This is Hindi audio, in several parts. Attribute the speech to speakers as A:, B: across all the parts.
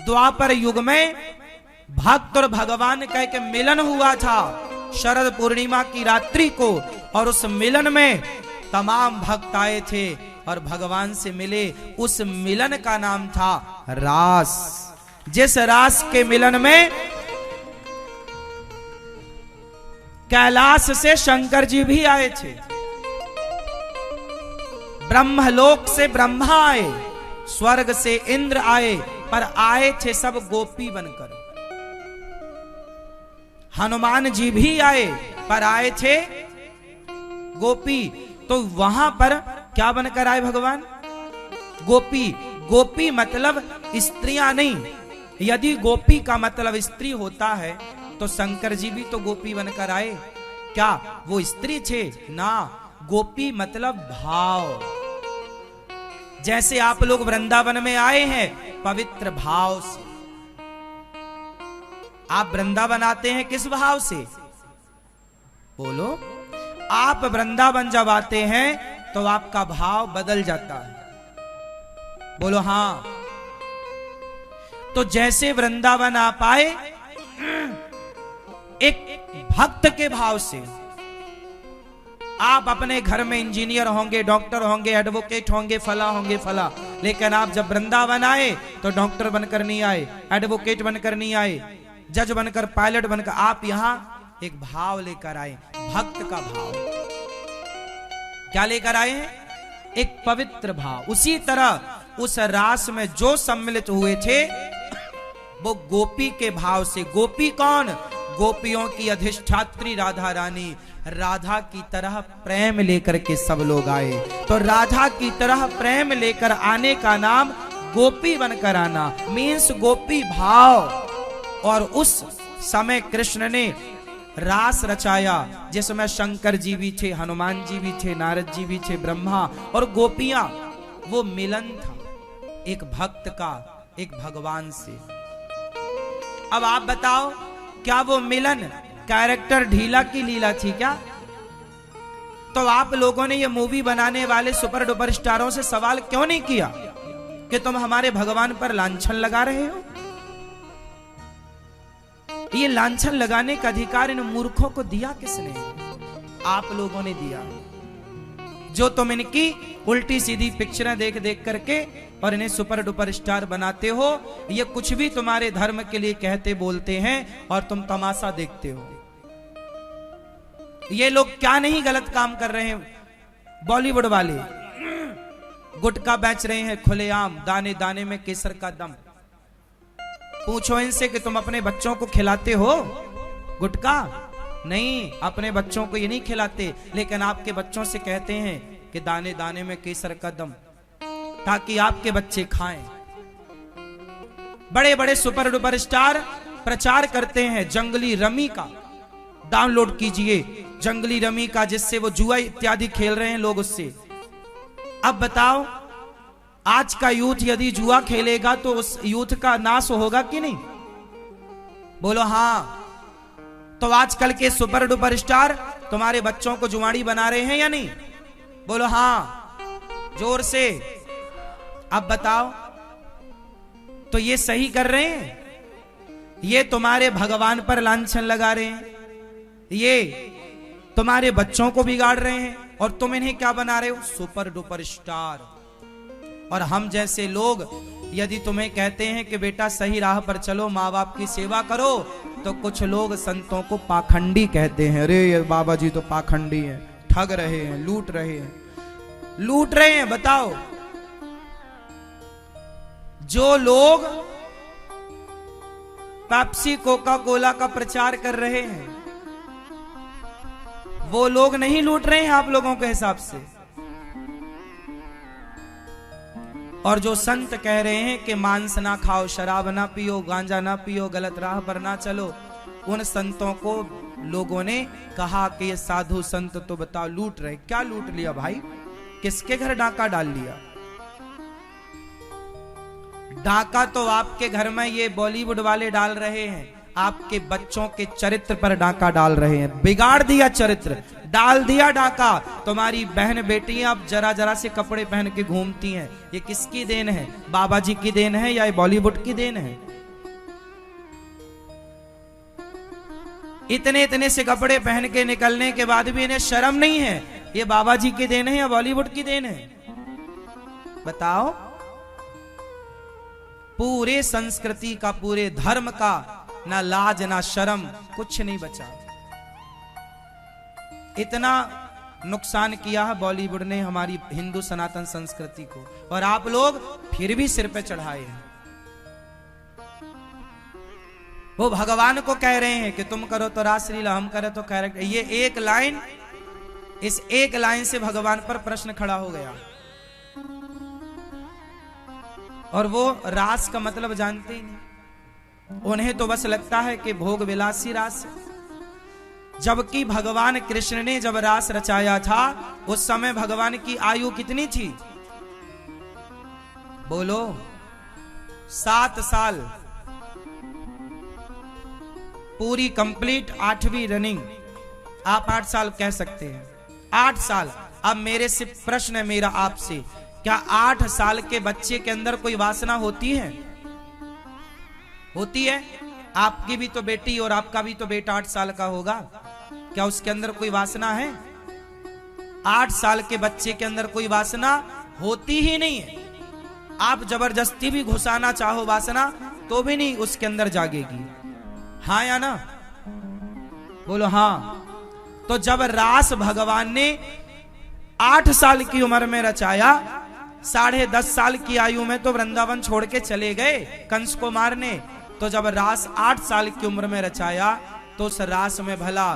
A: द्वापर युग में भक्त और भगवान कह के मिलन हुआ था शरद पूर्णिमा की रात्रि को, और उस मिलन में तमाम भक्त आए थे और भगवान से मिले। उस मिलन का नाम था रास। जिस रास के मिलन में कैलाश से शंकर जी भी आए थे, ब्रह्मलोक से ब्रह्मा आए, स्वर्ग से इंद्र आए, पर आए थे सब गोपी बनकर। हनुमान जी भी आए पर आए थे गोपी। तो वहां पर क्या बनकर आए भगवान? गोपी। गोपी मतलब स्त्रियां नहीं। यदि गोपी का मतलब स्त्री होता है तो शंकर जी भी तो गोपी बनकर आए। क्या वो स्त्री थे? ना, गोपी मतलब भाव। जैसे आप लोग वृंदावन में आए हैं पवित्र भाव से। आप वृंदावन आते हैं किस भाव से? बोलो। आप वृंदावन जब आते हैं तो आपका भाव बदल जाता है। बोलो हाँ। तो जैसे वृंदावन आप आए एक भक्त के भाव से, आप अपने घर में इंजीनियर होंगे, डॉक्टर होंगे, एडवोकेट होंगे, फला होंगे फला, लेकिन आप जब वृंदावन आए तो डॉक्टर बनकर नहीं आए, एडवोकेट बनकर नहीं आए, जज बनकर, पायलट बनकर। आप यहां एक भाव लेकर आए, भक्त का भाव। क्या लेकर आए हैं? एक पवित्र भाव। उसी तरह उस रास में जो सम्मिलित हुए थे वो गोपी के भाव से। गोपी कौन? गोपियों की अधिष्ठात्री राधा रानी। राधा की तरह प्रेम लेकर के सब लोग आए। तो राधा की तरह प्रेम लेकर आने का नाम गोपी बनकर आना, मीन्स गोपी भाव। और उस समय कृष्ण ने रास रचाया जिसमें शंकर जी भी थे, हनुमान जी भी थे, नारद जी भी थे, ब्रह्मा और गोपियां। वो मिलन था एक भक्त का एक भगवान से। अब आप बताओ, क्या वो मिलन कैरेक्टर ढीला की लीला थी क्या? तो आप लोगों ने ये मूवी बनाने वाले सुपर डुपर स्टारों से सवाल क्यों नहीं किया कि तुम हमारे भगवान पर लांछन लगा रहे हो? ये लांछन लगाने का अधिकार इन मूर्खों को दिया किसने? आप लोगों ने दिया, जो तुम इनकी उल्टी सीधी पिक्चरें देख देख करके और इन्हें सुपर डुपर स्टार बनाते हो। ये कुछ भी तुम्हारे धर्म के लिए कहते बोलते हैं और तुम तमाशा देखते हो। ये लोग क्या नहीं गलत काम कर रहे हैं? बॉलीवुड वाले गुटखा बेच रहे हैं खुलेआम, दाने दाने में केसर का दम। पूछो इनसे कि तुम अपने बच्चों को खिलाते हो गुटखा? नहीं, अपने बच्चों को ये नहीं खिलाते, लेकिन आपके बच्चों से कहते हैं कि दाने दाने में केसर का दम, ताकि आपके बच्चे खाएं। बड़े बड़े सुपर डुपर स्टार प्रचार करते हैं जंगली रमी का। डाउनलोड कीजिए जंगली रमी का, जिससे वो जुआ इत्यादि खेल रहे हैं लोग उससे। अब बताओ, आज का यूथ यदि जुआ खेलेगा तो उस यूथ का नाश होगा कि नहीं? बोलो हाँ। तो आजकल के सुपर डुपर स्टार तुम्हारे बच्चों को जुआड़ी बना रहे हैं या नहीं? बोलो हाँ, जोर से। अब बताओ, तो ये सही कर रहे हैं? ये तुम्हारे भगवान पर लांछन लगा रहे हैं, ये तुम्हारे बच्चों को बिगाड़ रहे हैं, और तुम इन्हें क्या बना रहे हो? Super duper star. और हम जैसे लोग यदि तुम्हें कहते हैं कि बेटा सही राह पर चलो, माँ बाप की सेवा करो, तो कुछ लोग संतों को पाखंडी कहते हैं। अरे ये बाबा जी तो पाखंडी हैं, ठग रहे हैं, लूट रहे हैं। लूट रहे हैं? बताओ। जो लोग पेप्सी कोका कोला का प्रचार कर रहे हैं वो लोग नहीं लूट रहे हैं आप लोगों के हिसाब से? और जो संत कह रहे हैं कि मांस ना खाओ, शराब ना पियो, गांजा ना पियो, गलत राह पर ना चलो, उन संतों को लोगों ने कहा कि ये साधु संत तो बताओ लूट रहे। क्या लूट लिया भाई? किसके घर डाका डाल लिया? डाका तो आपके घर में ये बॉलीवुड वाले डाल रहे हैं, आपके बच्चों के चरित्र पर डाका डाल रहे हैं। बिगाड़ दिया चरित्र, डाल दिया डाका। तुम्हारी बहन बेटियां अब जरा जरा से कपड़े पहन के घूमती हैं। ये किसकी देन है? बाबा जी की देन है या बॉलीवुड की देन है? इतने इतने से कपड़े पहन के निकलने के बाद भी इन्हें शर्म नहीं है। ये बाबा जी की देन है या बॉलीवुड की देन है? बताओ। पूरे संस्कृति का, पूरे धर्म का ना लाज ना शर्म, कुछ नहीं बचा। इतना नुकसान किया है बॉलीवुड ने हमारी हिंदू सनातन संस्कृति को, और आप लोग फिर भी सिर पे चढ़ाए हैं। वो भगवान को कह रहे हैं कि तुम करो तो रासलीला, हम करें तो कैरेक्टर। ये एक लाइन, इस एक लाइन से भगवान पर प्रश्न खड़ा हो गया। और वो रास का मतलब जानते ही नहीं। उन्हें तो बस लगता है कि भोग विलासी रास है। जबकि भगवान कृष्ण ने जब रास रचाया था उस समय भगवान की आयु कितनी थी? बोलो। 7 साल, पूरी कंप्लीट 8वीं रनिंग। आप 8 साल कह सकते हैं, 8 साल। अब मेरे से प्रश्न है मेरा आपसे, क्या 8 साल के बच्चे के अंदर कोई वासना होती है? होती है? आपकी भी तो बेटी और आपका भी तो बेटा 8 साल का होगा, क्या उसके अंदर कोई वासना है? 8 साल के बच्चे के अंदर कोई वासना होती ही नहीं है। आप जबरदस्ती भी घुसाना चाहो वासना तो भी नहीं उसके अंदर जागेगी। हाँ या ना? बोलो हाँ। तो जब रास भगवान ने 8 साल की उम्र में रचाया, 10.5 साल की आयु में तो वृंदावन छोड़ के चले गए कंस को मारने। तो जब रास 8 साल की उम्र में रचाया तो उस रास में भला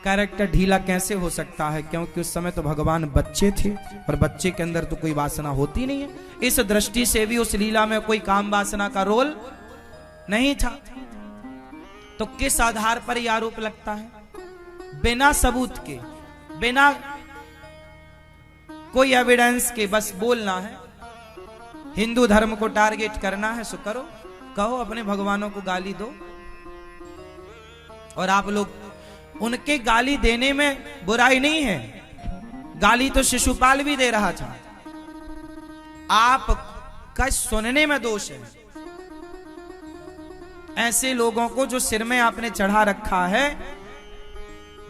A: कैरेक्टर ढीला कैसे हो सकता है? क्योंकि उस समय तो भगवान बच्चे थे और बच्चे के अंदर तो कोई वासना होती नहीं है। इस दृष्टि से भी उस लीला में कोई काम वासना का रोल नहीं था। तो किस आधार पर यह आरोप लगता है? बिना सबूत के, बिना कोई एविडेंस के बस बोलना है। हिंदू धर्म को टारगेट करना है, सो करो, कहो, अपने भगवानों को गाली दो। और आप लोग, उनके गाली देने में बुराई नहीं है, गाली तो शिशुपाल भी दे रहा था, आपका सुनने में दोष है। ऐसे लोगों को जो सिर में आपने चढ़ा रखा है,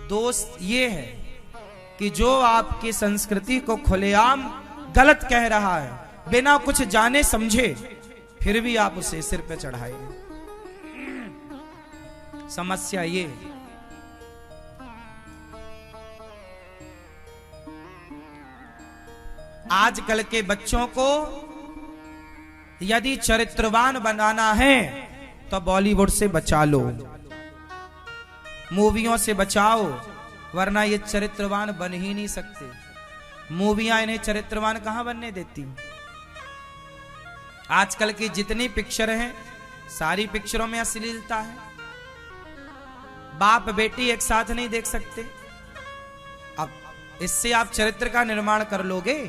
A: दोष ये है कि जो आपकी संस्कृति को खुलेआम गलत कह रहा है, बिना कुछ जाने समझे, फिर भी आप उसे सिर पे चढ़ाए। समस्या ये है। आजकल के बच्चों को यदि चरित्रवान बनाना है तो बॉलीवुड से बचा लो, मूवियों से बचाओ, वरना ये चरित्रवान बन ही नहीं सकते। मूवियां इन्हें चरित्रवान कहां बनने देती? आजकल की जितनी पिक्चर हैं, सारी पिक्चरों में अश्लीलता है। बाप बेटी एक साथ नहीं देख सकते। अब इससे आप चरित्र का निर्माण कर लोगे?